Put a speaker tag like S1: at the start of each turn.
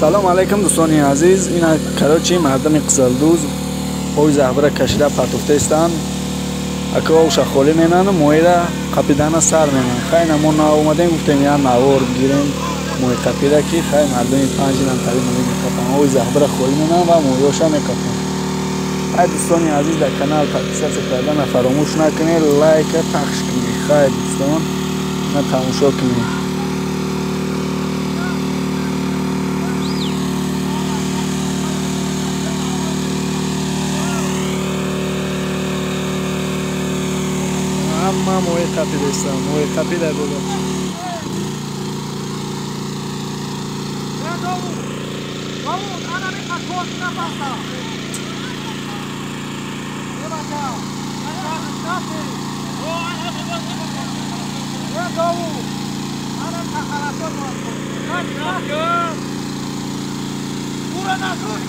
S1: سلام علیکم دوستان عزیز. این کراچی مردم قزلدوز اوی زهبره کشیده پتوفته استند. اکا اوش خالی مینن مویره قپیدن سر مینن. خیلی نمون اومدیم گفتیم یا نوار گیریم موی قپیده که خیلی مردم پنجینن تایی موی میکپن. اوی زهبره خالی مینن و مویوشا میکپن. ای دوستان عزیز در کانال پاکستان کردن فراموش نکنید، لایک پخش کنید. خیلی دوستان نه تماشا کنید. همه موی قپیده استم. موی قپیده ببخشید.
S2: Pura na cruz,